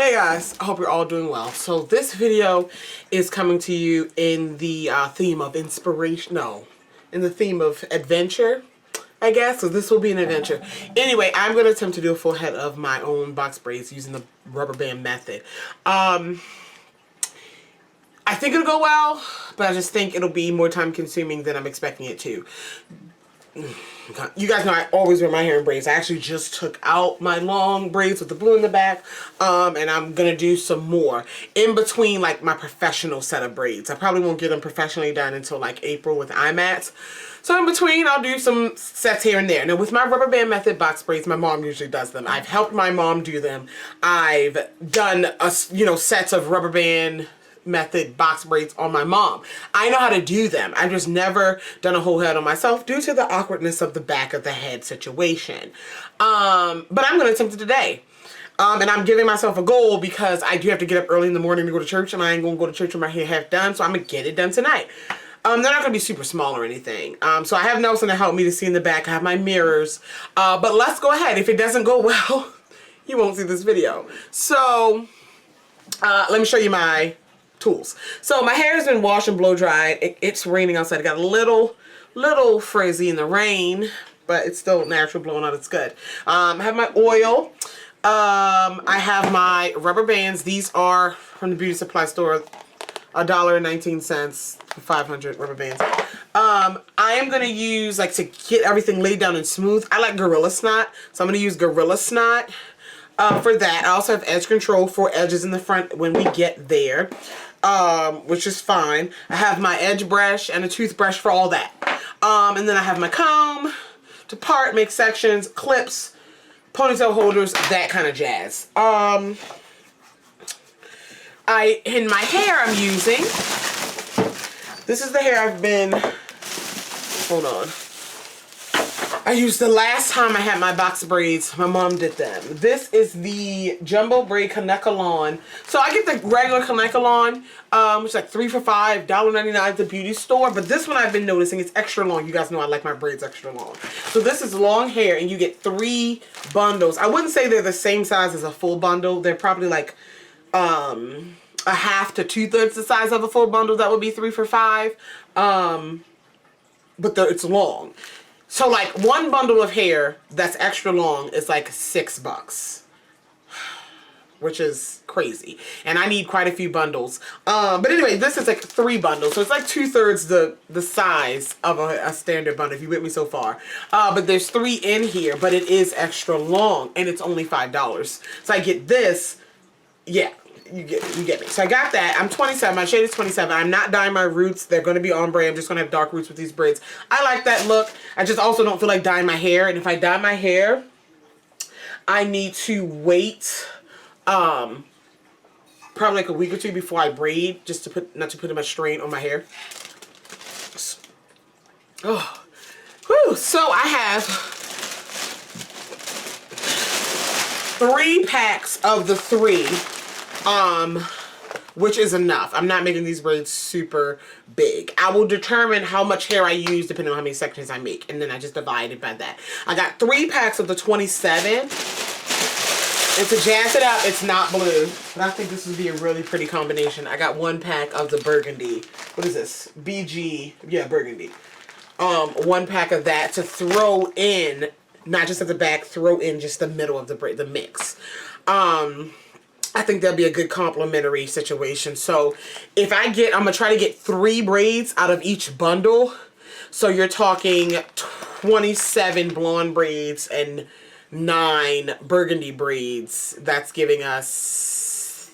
Hey guys, I hope you're all doing well. So this video is coming to you in the theme of inspiration, no, in the theme of adventure, I guess. So this will be an adventure. Anyway, I'm going to attempt to do a full head of my own box braids using the rubber band method. I think it'll go well, but I just think it'll be more time consuming than I'm expecting it to. You guys know I always wear my hair in braids. I actually just took out my long braids with the blue in the back, and I'm gonna do some more in between, like my professional set of braids. I probably won't get them professionally done until like April with IMATs. So in between, I'll do some sets here and there. Now with my rubber band method box braids, my mom usually does them. I've helped my mom do them. I've done sets of rubber band method box braids on my mom. I know how to do them. I've just never done a whole head on myself due to the awkwardness of the back of the head situation. But I'm going to attempt it today. And I'm giving myself a goal because I do have to get up early in the morning to go to church, and I ain't going to go to church with my hair half done, so I'm going to get it done tonight. They're not going to be super small or anything. So I have Nelson to help me to see in the back. I have my mirrors. But let's go ahead. If it doesn't go well, you won't see this video. So let me show you my tools. So my hair has been washed and blow dried. It's raining outside. I got a little frizzy in the rain, but it's still natural blowing out. It's good. I have my oil. I have my rubber bands. These are from the beauty supply store. $1.19 for 500 rubber bands. I am going to use, like, to get everything laid down and smooth, I like Gorilla Snot. So I'm going to use Gorilla Snot for that. I also have edge control for edges in the front when we get there, which is fine. I have my edge brush and a toothbrush for all that. And then I have my comb to part, make sections, clips, ponytail holders, that kind of jazz. In my hair I'm using, this is the hair I've been, hold on. I used the last time I had my box braids. My mom did them. This is the Jumbo Braid Kanekalon. So I get the regular Kanekalon, which is like 3 for $5, $1.99 at the beauty store. But this one I've been noticing, it's extra long. You guys know I like my braids extra long. So this is long hair, and you get 3 bundles. I wouldn't say they're the same size as a full bundle. They're probably like a half to 2/3 the size of a full bundle. That would be 3 for $5. But it's long. So like one bundle of hair that's extra long is like $6, which is crazy. And I need quite a few bundles. But anyway, this is like 3 bundles. So it's like 2/3 the size of a standard bundle, if you with me so far. But there's 3 in here, but it is extra long, and it's only $5. So I get this, yeah. You get me. So I got that. I'm 27. My shade is 27. I'm not dyeing my roots. They're going to be ombre. I'm just going to have dark roots with these braids. I like that look. I just also don't feel like dyeing my hair. And if I dye my hair, I need to wait probably like a week or 2 before I braid, just to not to put too much strain on my hair. Oh, whew. So I have 3 packs of the 3. Which is enough. I'm not making these braids super big. I will determine how much hair I use depending on how many sections I make, and then I just divide it by that. I got 3 packs of the 27, and to jazz it up, it's not blue, but I think this would be a really pretty combination. I got 1 pack of the burgundy. What is this? BG, yeah, burgundy. 1 pack of that to throw in, not just at the back, throw in just the middle of the braid, the mix. I think that'll be a good complementary situation. So if I'm going to try to get 3 braids out of each bundle. So you're talking 27 blonde braids and 9 burgundy braids. That's giving us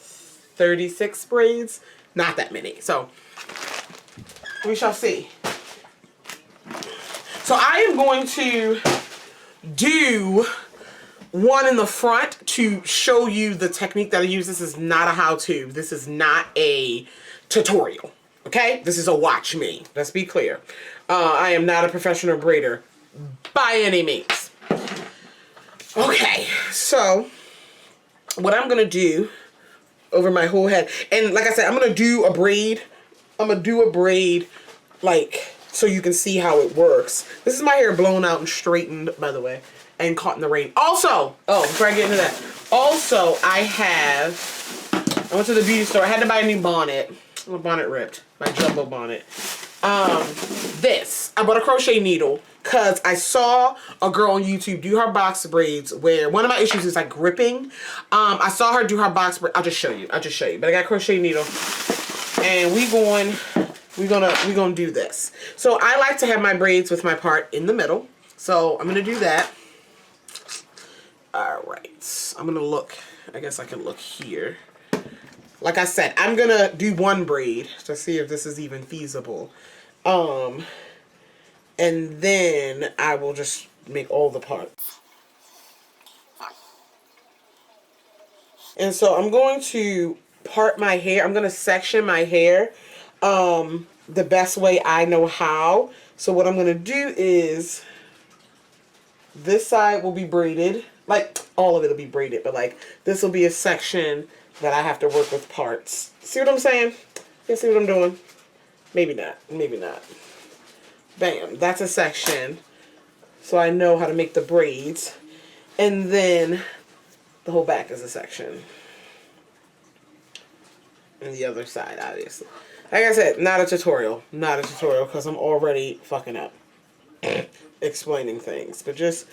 36 braids. Not that many. So we shall see. So I am going to do one in the front to show you the technique that I use. This is not a how-to. This is not a tutorial. Okay? This is a watch me. Let's be clear. I am not a professional braider by any means. Okay. So what I'm going to do over my whole head, and like I said, I'm going to do a braid. I'm going to do a braid like so you can see how it works. This is my hair blown out and straightened, by the way, and caught in the rain. Also, oh, before I get into that, Also, I went to the beauty store. I had to buy a new bonnet. My bonnet ripped. My jumbo bonnet. I bought a crochet needle because I saw a girl on YouTube do her box braids where one of my issues is like gripping. I saw her do her box braid. I'll just show you. But I got a crochet needle and we're gonna do this. So I like to have my braids with my part in the middle. So I'm gonna do that. All right, I'm gonna look. I guess I can look here. Like I said, I'm gonna do one braid to see if this is even feasible. And then I will just make all the parts. And so I'm going to part my hair. I'm going to section my hair the best way I know how. So what I'm going to do is this side will be braided. Like all of it will be braided, but like this will be a section that I have to work with parts. See what I'm saying? You see what I'm doing? Maybe not. Maybe not. Bam. That's a section. So I know how to make the braids. And then the whole back is a section. And the other side, obviously. Like I said, not a tutorial. Not a tutorial because I'm already fucking up. Explaining things. But just...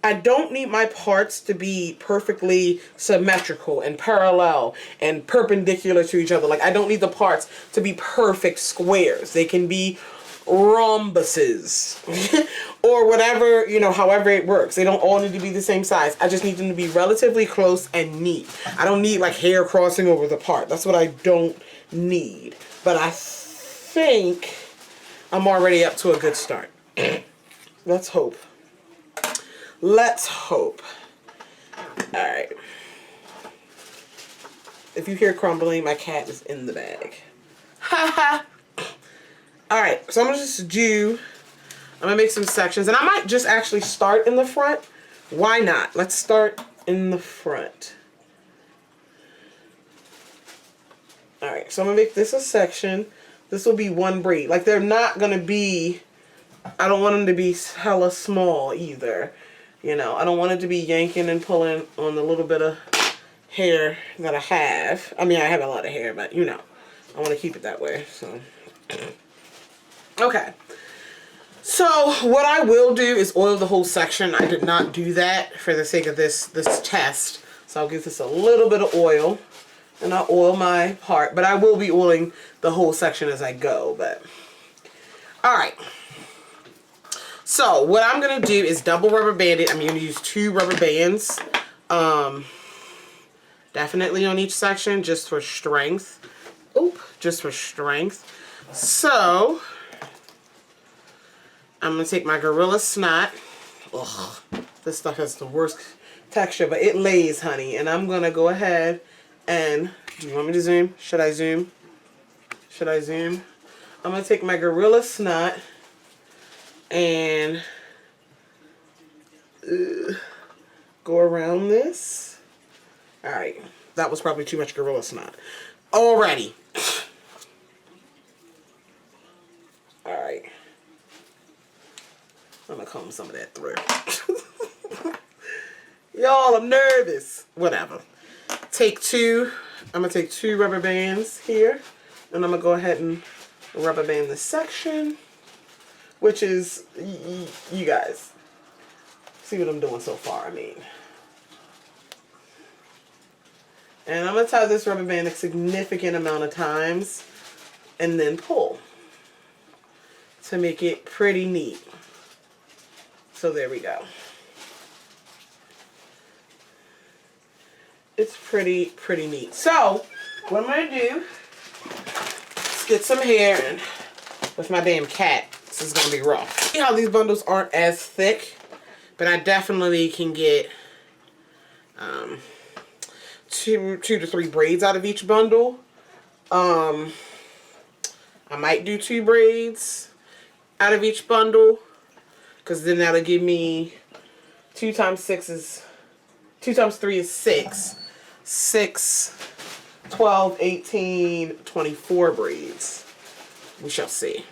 I don't need my parts to be perfectly symmetrical and parallel and perpendicular to each other. Like, I don't need the parts to be perfect squares. They can be rhombuses or whatever, you know, however it works. They don't all need to be the same size. I just need them to be relatively close and neat. I don't need like hair crossing over the part. That's what I don't need. But I think I'm already up to a good start. Let's hope. Let's hope. Alright. If you hear crumbling, my cat is in the bag. Haha. Alright, so I'm going to make some sections. And I might just actually start in the front. Why not? Let's start in the front. Alright, so I'm going to make this a section. This will be one braid. Like, they're not going to be... I don't want them to be hella small either. You know, I don't want it to be yanking and pulling on the little bit of hair that I have. I mean, I have a lot of hair, but you know, I want to keep it that way. So, okay. So what I will do is oil the whole section. I did not do that for the sake of this test. So I'll give this a little bit of oil, and I'll oil my part. But I will be oiling the whole section as I go. But all right. So what I'm going to do is double rubber band it. I'm going to use 2 rubber bands. Definitely on each section just for strength. Oop, just for strength. So I'm going to take my Gorilla Snot. Ugh, this stuff has the worst texture, but it lays, honey. And I'm going to go ahead and... Do you want me to zoom? Should I zoom? Should I zoom? I'm going to take my Gorilla Snot and go around this. Alright, that was probably too much Gorilla Snot. Alrighty. Alright. I'm gonna comb some of that through. Y'all, I'm nervous. Whatever. Take 2. I'm gonna take 2 rubber bands here, and I'm gonna go ahead and rubber band this section. Which is, you guys, see what I'm doing so far, I mean. And I'm going to tie this rubber band a significant amount of times and then pull to make it pretty neat. So there we go. It's pretty neat. So, what I'm going to do is get some hair and with my damn cat. This is going to be rough. See how these bundles aren't as thick, but I definitely can get 2 to 3 braids out of each bundle. I might do 2 braids out of each bundle, because then that'll give me 2 times 3 is 6. 6, 12, 18, 24 braids. we shall see.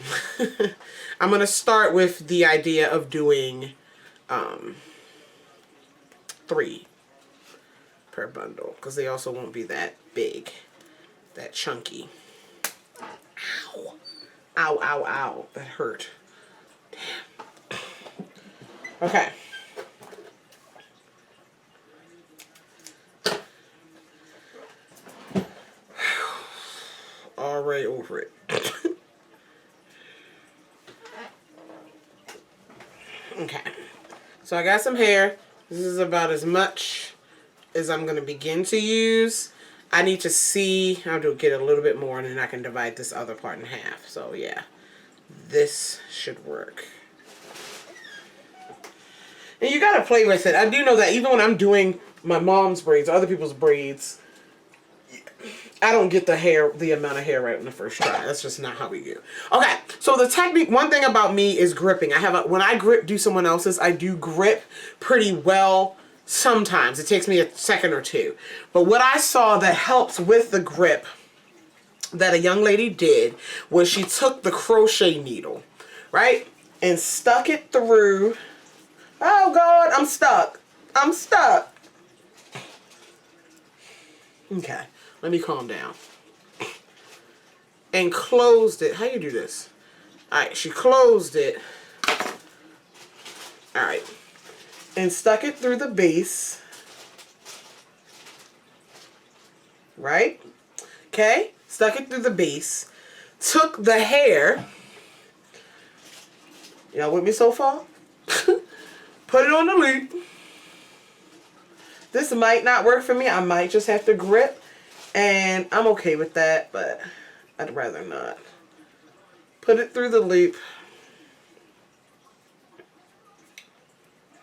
I'm going to start with the idea of doing 3 per bundle, because they also won't be that big, that chunky. Ow. Ow, ow, ow. That hurt. Damn. Okay. Already over it. Okay. So I got some hair. This is about as much as I'm going to begin to use. I need to see, I'll get a little bit more and then I can divide this other part in half. So yeah, this should work. And you got to play with it. I do know that even when I'm doing my mom's braids, other people's braids, I don't get the amount of hair right on the first try. That's just not how we do. Okay, so the technique, one thing about me is gripping. When I do someone else's, I do grip pretty well. Sometimes it takes me a second or two. But what I saw that helps with the grip that a young lady did was she took the crochet needle, right? And stuck it through. Oh God, I'm stuck. I'm stuck. Okay, let me calm down. And closed it. How you do this? Alright, she closed it. Alright. And stuck it through the base. Right? Okay? Stuck it through the base. Took the hair. Y'all with me so far? Put it on the loop. This might not work for me. I might just have to grip. And I'm okay with that, but I'd rather not. Put it through the loop.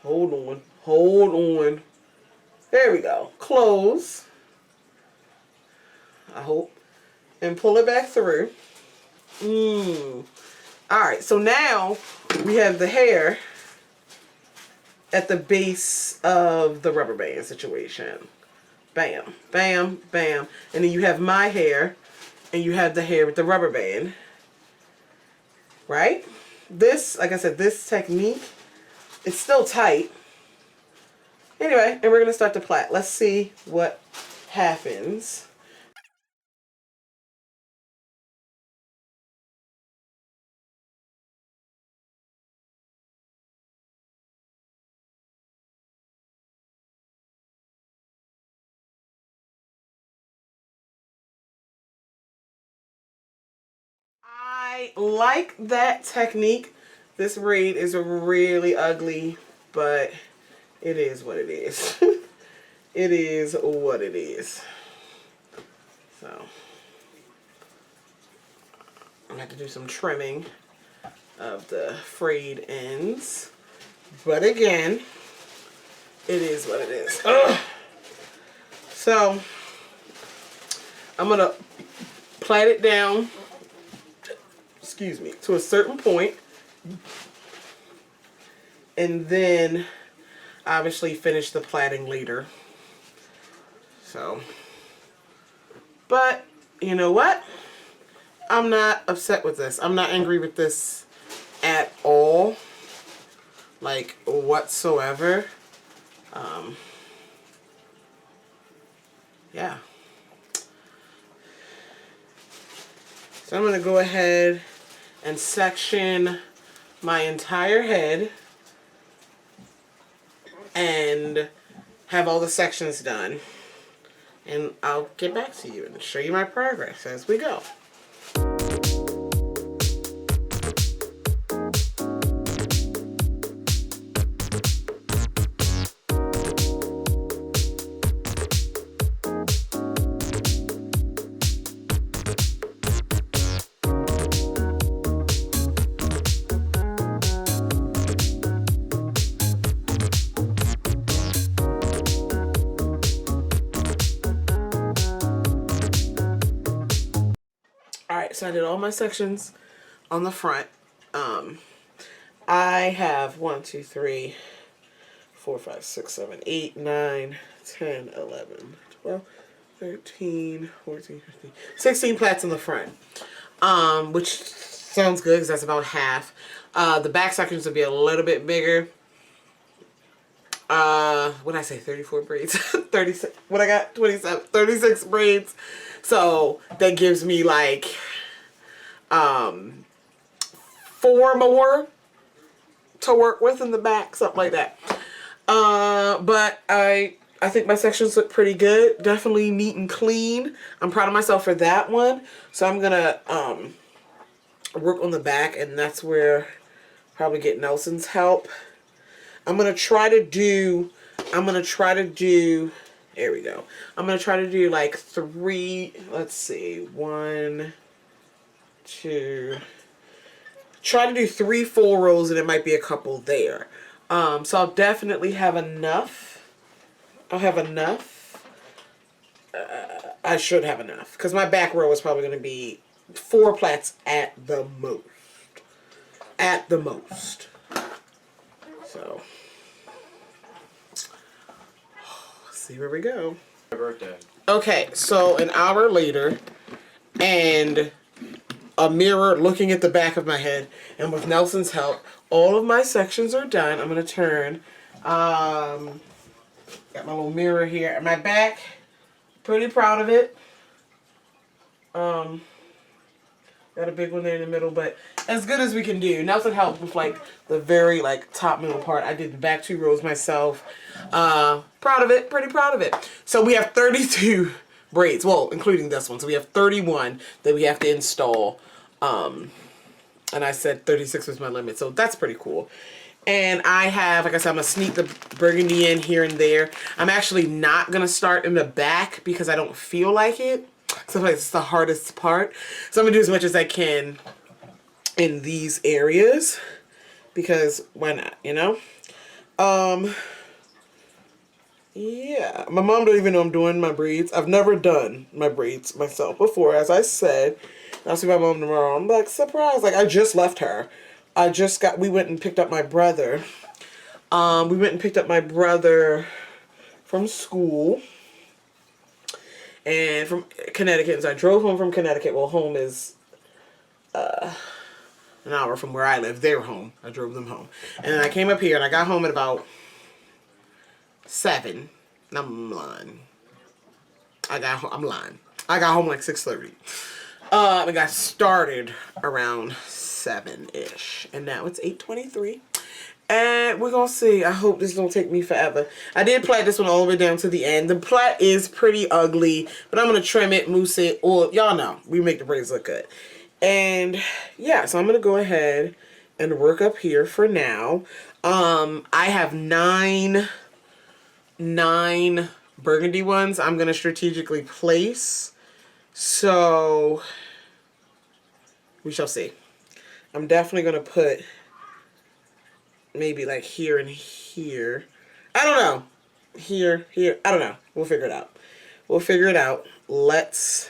Hold on. Hold on. There we go. Close. I hope. And pull it back through. Alright, so now we have the hair at the base of the rubber band situation. Bam, bam, bam. And then you have my hair, and you have the hair with the rubber band. Right? This, like I said, this technique, it's still tight. Anyway, and we're going to start to plait. Let's see what happens. I like that technique. This braid is really ugly, but it is what it is. It is what it is. So, I'm going to have to do some trimming of the frayed ends. But again, it is what it is. Ugh. So, I'm going to plait it down, excuse me, to a certain point. And then, obviously, finish the plaiting later. So, but, you know what? I'm not upset with this. I'm not angry with this at all. Like, whatsoever. Yeah. So I'm going to go ahead and section my entire head and have all the sections done. And I'll get back to you and show you my progress as we go. Alright, so I did all my sections on the front. I have 1, 2, 3, 4, 5, 6, 7, 8, 9, 10, 11, 12, 13, 14, 15, 16 plaits in the front. Which Sounds good because that's about half. The back sections will be a little bit bigger. What did I say? 34 braids. 36. What I got? 27. 36 braids. So that gives me like 4 more to work with in the back, something like that. But I think my sections look pretty good. Definitely neat and clean. I'm proud of myself for that one. So I'm gonna work on the back, and that's where probably get Nelson's help. I'm gonna try to do, there we go. I'm gonna try to do like 3, let's see, 1, 2, try to do 3 full rows, and there might be a couple there. So I'll definitely have enough. I'll have enough. I should have enough, because my back row is probably gonna be 4 plaits at the most. At the most. So, let's see where we go. My birthday. Okay, so an hour later, and a mirror looking at the back of my head, and with Nelson's help, all of my sections are done. I'm gonna turn. Got my little mirror here at my back. Pretty proud of it. Got a big one there in the middle, but as good as we can do. Nelson helped with like the very like top middle part. I did the back 2 rows myself. Proud of it, pretty proud of it. So we have 32 braids, well, including this one. So we have 31 that we have to install. And I said 36 was my limit, so that's pretty cool. And I have, like I said, I'm gonna sneak the burgundy in here and there. I'm actually not gonna start in the back because I don't feel like it. Sometimes it's the hardest part. So I'm gonna do as much as I can in these areas because why not, you know? Yeah, my mom don't even know I'm doing my braids. I've never done my braids myself before, as I said. I'll see my mom tomorrow. I'm like, surprised. Like, I just left her. We went and picked up my brother. We went and picked up my brother from school. And from Connecticut. So I drove home from Connecticut. Well, home is an hour from where I live. They're home. I drove them home. And then I came up here and I got home at about 7. I'm lying. I'm lying. I got home like 6:30. I got started around 7-ish. And now it's 8:23. And we're gonna see. I hope this don't take me forever. I did plait this one all the way down to the end. The plait is pretty ugly, but I'm gonna trim it, mousse it, or y'all know, we make the braids look good. And yeah, so I'm gonna go ahead and work up here for now. I have nine burgundy ones I'm gonna strategically place. So we shall see. I'm definitely gonna put maybe like here and here. I don't know. Here. I don't know. We'll figure it out. We'll figure it out. Let's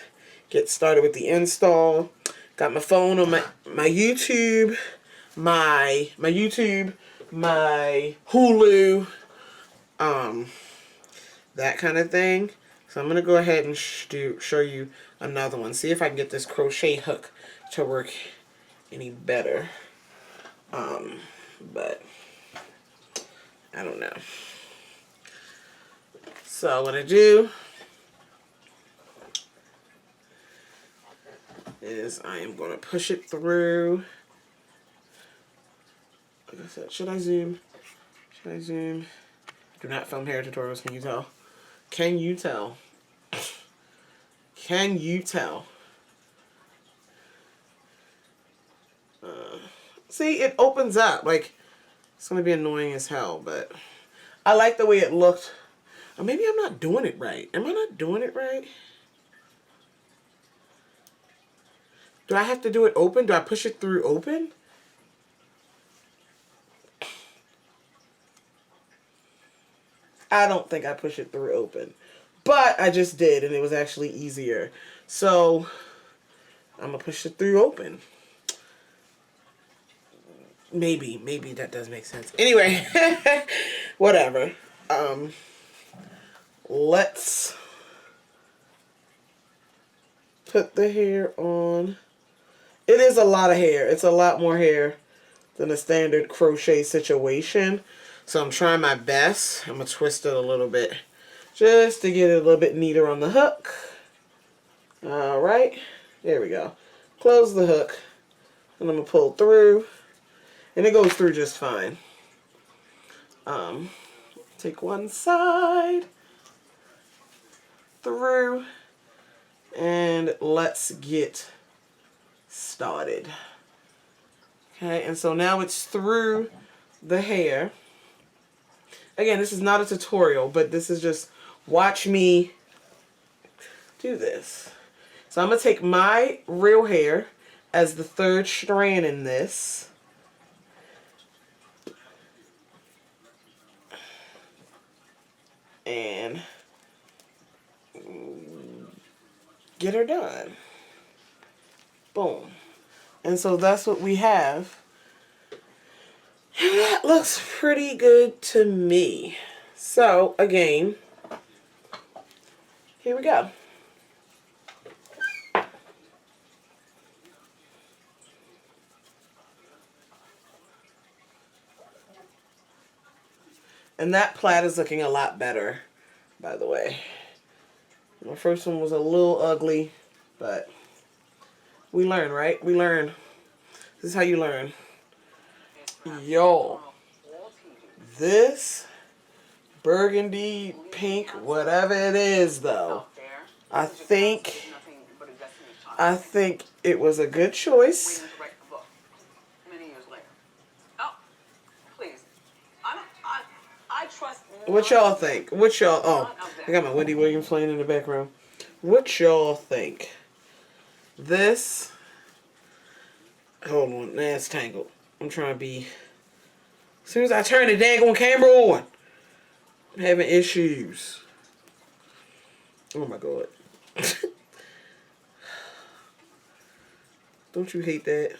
get started with the install. Got my phone on my YouTube, my YouTube, my Hulu, that kind of thing. So I'm going to go ahead and show you another one. See if I can get this crochet hook to work any better. But I don't know. So what I do is I am going to push it through. Like I said, should I zoom? Should I zoom? Do not film hair tutorials, can you tell? Can you tell? Can you tell? See, it opens up. Like, it's going to be annoying as hell, but I like the way it looked. Or maybe I'm not doing it right. Am I not doing it right? Do I have to do it open? Do I push it through open? I don't think I push it through open. But I just did, and it was actually easier. So, I'm going to push it through open. Maybe that does make sense. Anyway, whatever. Let's put the hair on It is a lot of hair. It's a lot more hair than a standard crochet situation. So I'm trying my best. I'm going to twist it a little bit just to get it a little bit neater on the hook. Alright, there we go. Close the hook, and I'm going to pull through, and it goes through just fine. Take one side through, and let's get started. Okay, and so now it's through the hair. Again, this is not a tutorial, but this is just watch me do this. So I'm going to take my real hair as the third strand in this. And get her done. Boom. And so that's what we have. And that looks pretty good to me. So, again, here we go. And that plaid is looking a lot better, by the way. My first one was a little ugly, but we learn, right? We learn. This is how you learn. Yo, this burgundy, pink, whatever it is, though, I think it was a good choice. What y'all think? What y'all, oh, I got my Wendy Williams playing in the background. What y'all think? This, hold on, that's tangled. I'm trying to be, as soon as I turn the daggone camera on, I'm having issues. Oh my God. Don't you hate that?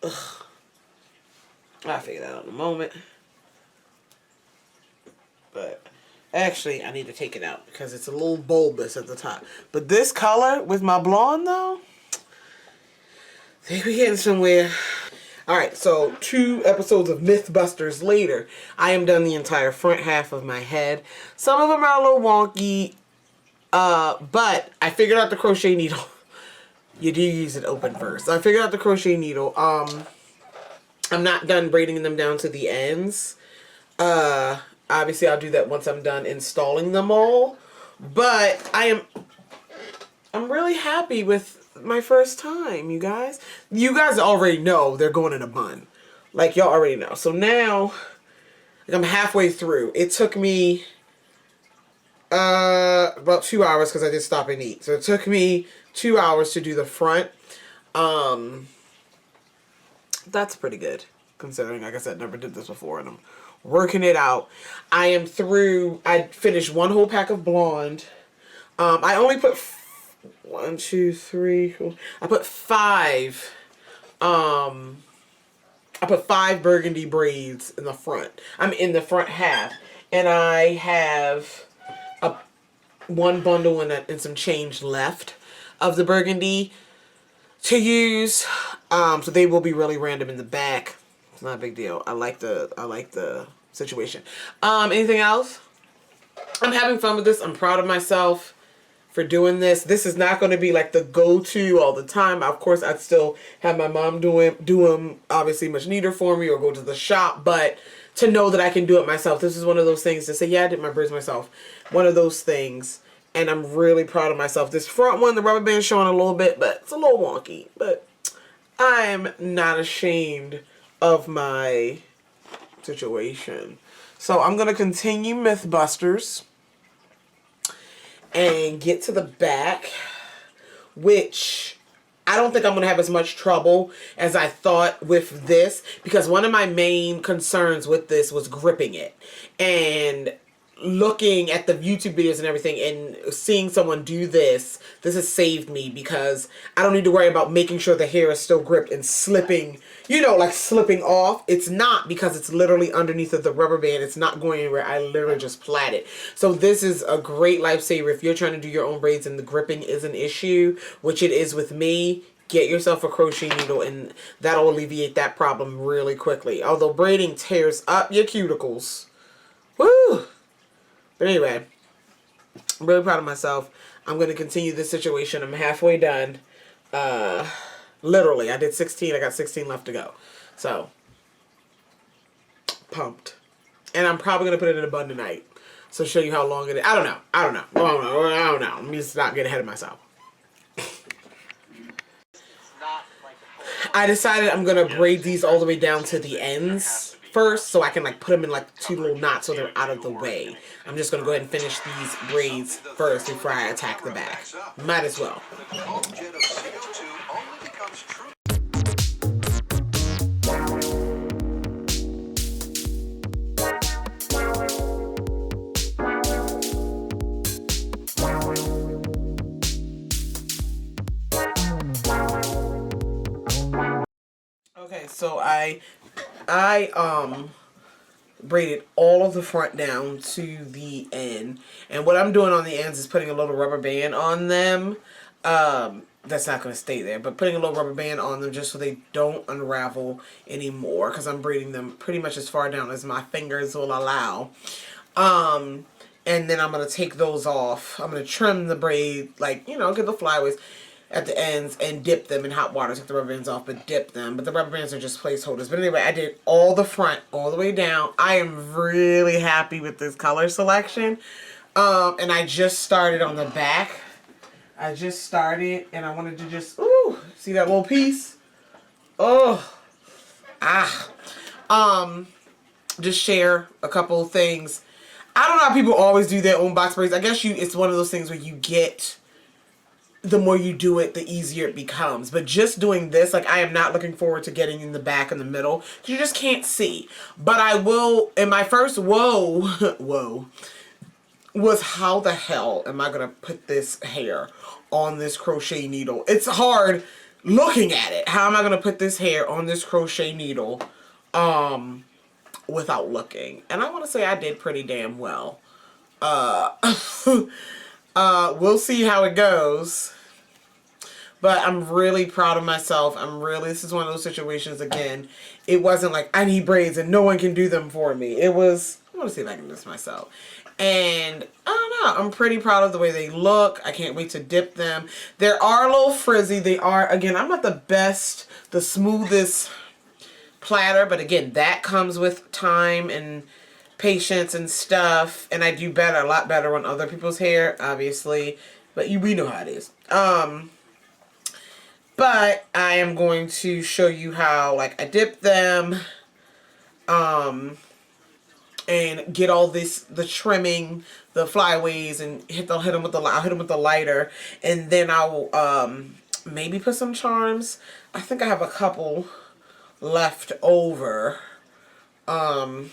Ugh. I'll figure that out in a moment. But actually, I need to take it out because it's a little bulbous at the top. But this color with my blonde, though, I think we're getting somewhere. Alright, so 2 episodes of Mythbusters later, I am done the entire front half of my head. Some of them are a little wonky, but I figured out the crochet needle. You do use it open first. So I figured out the crochet needle. I'm not done braiding them down to the ends. Obviously, I'll do that once I'm done installing them all. But I'm really happy with my first time, you guys. You guys already know they're going in a bun. Like, y'all already know. So now, like, I'm halfway through. It took me about 2 hours because I did stop and eat. So it took me 2 hours to do the front. That's pretty good, considering, like I said, never did this before, and I'm working it out. I am through. I finished 1 whole pack of blonde. I only put 1, 2, 3, 4. I put 5. I put 5 burgundy braids in the front. I'm in the front half, and I have 1 bundle and some change left of the burgundy to use. So they will be really random in the back. It's not a big deal. I like the situation. Anything else? I'm having fun with this. I'm proud of myself for doing this. This is not going to be like the go-to all the time. Of course, I'd still have my mom do them obviously much neater for me, or go to the shop, but to know that I can do it myself. This is one of those things to say, yeah, I did my braids myself. One of those things, and I'm really proud of myself. This front one, the rubber band's showing a little bit, but it's a little wonky, but I'm not ashamed of my situation. So I'm going to continue Mythbusters and get to the back, which I don't think I'm going to have as much trouble as I thought with this, because one of my main concerns with this was gripping it. And looking at the YouTube videos and everything and seeing someone do this has saved me, because I don't need to worry about making sure the hair is still gripped and slipping, you know, like slipping off. It's not, because it's literally underneath of the rubber band. It's not going anywhere. I literally just plait it. So this is a great lifesaver if you're trying to do your own braids and the gripping is an issue, which it is with me. get yourself a crochet needle, and that'll alleviate that problem really quickly. Although braiding tears up your cuticles. Woo! But anyway, I'm really proud of myself. I'm going to continue this situation. I'm halfway done. Literally, I did 16. I got 16 left to go. So, pumped. And I'm probably going to put it in a bun tonight. So show you how long it is. I don't know. I don't know. Let me just not get ahead of myself. I decided I'm going to braid these all the way down to the ends first, so I can like put them in like 2 little knots so they're out of the way. I'm just going to go ahead and finish these braids first before I attack the back. Might as well. Okay, so I braided all of the front down to the end, and what I'm doing on the ends is putting a little rubber band on them. That's not going to stay there, but putting a little rubber band on them just so they don't unravel anymore, because I'm braiding them pretty much as far down as my fingers will allow. And then I'm going to take those off. I'm going to trim the braid, like, you know, get the flyaways at the ends and dip them in hot water. Take the rubber bands off, but dip them. But the rubber bands are just placeholders. But anyway, I did all the front, all the way down. I am really happy with this color selection. And I just started on the back. I just started, and I wanted to just, ooh, see that little piece? Oh, just share a couple of things. I don't know how people always do their own box braids. I guess it's one of those things where you get, the more you do it, the easier it becomes. But just doing this, like, I am not looking forward to getting in the back and the middle, because you just can't see. But I will, in my first whoa, was how the hell am I going to put this hair on this crochet needle? It's hard looking at it. How am I going to put this hair on this crochet needle without looking? And I want to say I did pretty damn well. We'll see how it goes. But I'm really proud of myself. This is one of those situations, again, it wasn't like I need braids and no one can do them for me. It was, I want to see if I can do this myself. And I don't know, I'm pretty proud of the way they look. I can't wait to dip them. They are a little frizzy. They are, again, I'm not the smoothest platter, but again, that comes with time and patience and stuff. And I do better, a lot better on other people's hair, obviously. But we know how it is. But I am going to show you how, like, I dip them, and get all this, the trimming, the flyaways, and I'll hit them with the lighter, and then I'll maybe put some charms. I think I have a couple left over from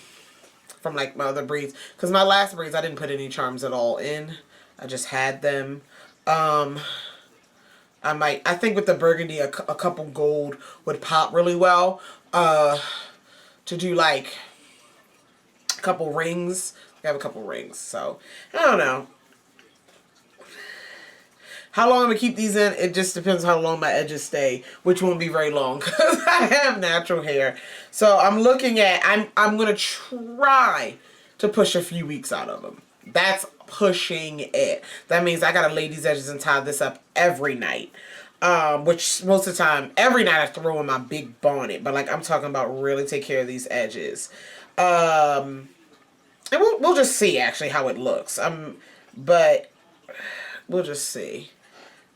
like my other braids, because my last braids I didn't put any charms at all in. I just had them. I think with the burgundy, a couple gold would pop really well. To do like a couple rings. I have a couple rings, so I don't know. How long I'm gonna keep these in, it just depends how long my edges stay, which won't be very long because I have natural hair. So I'm looking at, I'm gonna try to push a few weeks out of them. That's pushing it. That means I gotta lay these edges and tie this up every night. Which most of the time, every night I throw in my big bonnet. But like, I'm talking about really take care of these edges. And we'll just see actually how it looks. But we'll just see.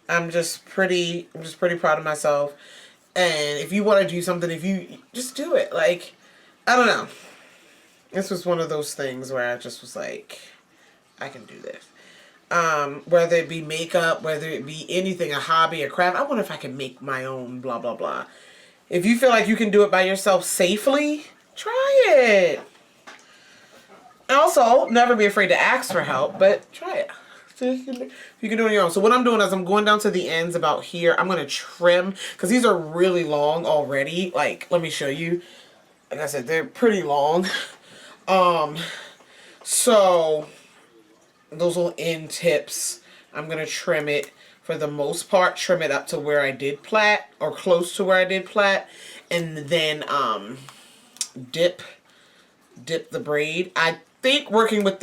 I'm just pretty proud of myself. And if you want to do something, if you just do it. Like, I don't know. This was one of those things where I just was like, I can do this. Whether it be makeup, whether it be anything, a hobby, a craft. I wonder if I can make my own blah, blah, blah. If you feel like you can do it by yourself safely, try it. And also, never be afraid to ask for help, but try it. So you can do it on your own. So what I'm doing is I'm going down to the ends about here. I'm going to trim, because these are really long already. Like, let me show you. Like I said, they're pretty long. So those little end tips, I'm going to trim it for the most part, trim it up to where I did plait, or close to where I did plait, and then dip the braid. I think working with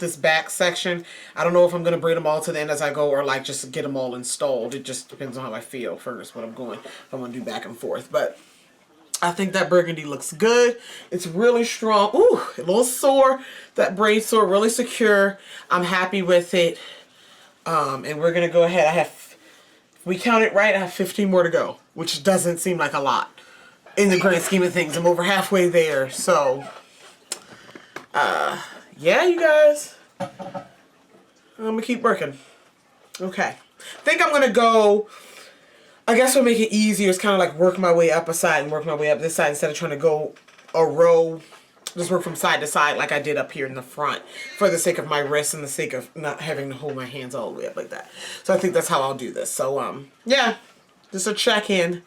this back section, I don't know if I'm gonna braid them all to the end as I go, or like just get them all installed. It just depends on how I feel first, what I'm going, if I'm gonna do back and forth. But I think that burgundy looks good. It's really strong. Ooh, a little sore. That braid sore, really secure. I'm happy with it. And we're gonna go ahead. If we count it right, I have 15 more to go, which doesn't seem like a lot in the grand scheme of things. I'm over halfway there, so yeah, you guys. I'm gonna keep working. Okay. I think I'm gonna go, I guess what make it easier is kind of like work my way up a side and work my way up this side instead of trying to go a row. Just work from side to side like I did up here in the front for the sake of my wrist and the sake of not having to hold my hands all the way up like that. So I think that's how I'll do this. So yeah, just a check-in.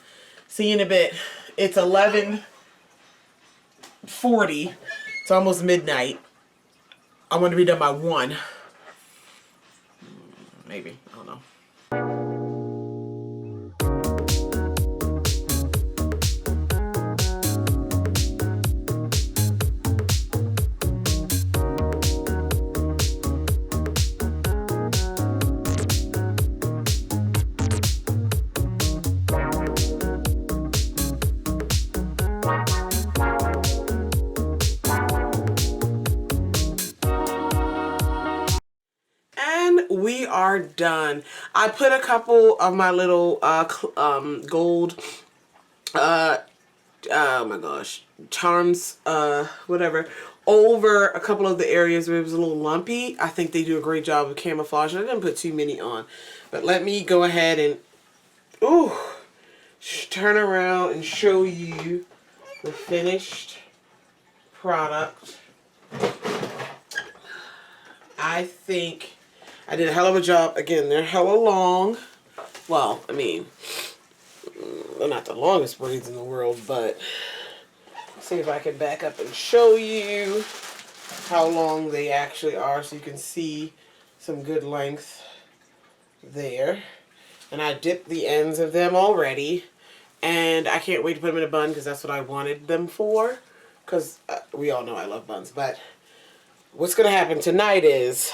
See you in a bit. It's 11:40. It's almost midnight. I want to be done by 1. Maybe. I don't know. We are done. I put a couple of my little gold oh my gosh, charms, whatever, over a couple of the areas where it was a little lumpy. I think they do a great job of camouflage. I didn't put too many on, but let me go ahead and turn around and show you the finished product. I think I did a hell of a job. Again, they're hella long. Well, I mean, they're not the longest braids in the world, but let's see if I can back up and show you how long they actually are so you can see some good length there. And I dipped the ends of them already, and I can't wait to put them in a bun because that's what I wanted them for, because we all know I love buns. But what's going to happen tonight is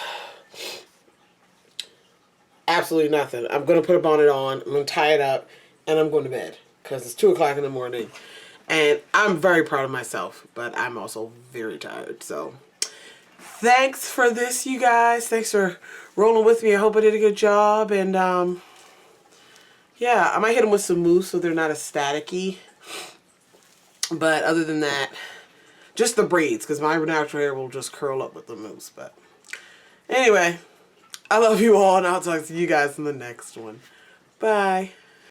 absolutely nothing. I'm going to put a bonnet on, I'm going to tie it up, and I'm going to bed because it's 2 o'clock in the morning. And I'm very proud of myself, but I'm also very tired. So thanks for this, you guys. Thanks for rolling with me. I hope I did a good job. And yeah, I might hit them with some mousse so they're not as staticky. But other than that, just the braids, because my natural hair will just curl up with the mousse. But anyway, I love you all, and I'll talk to you guys in the next one. Bye.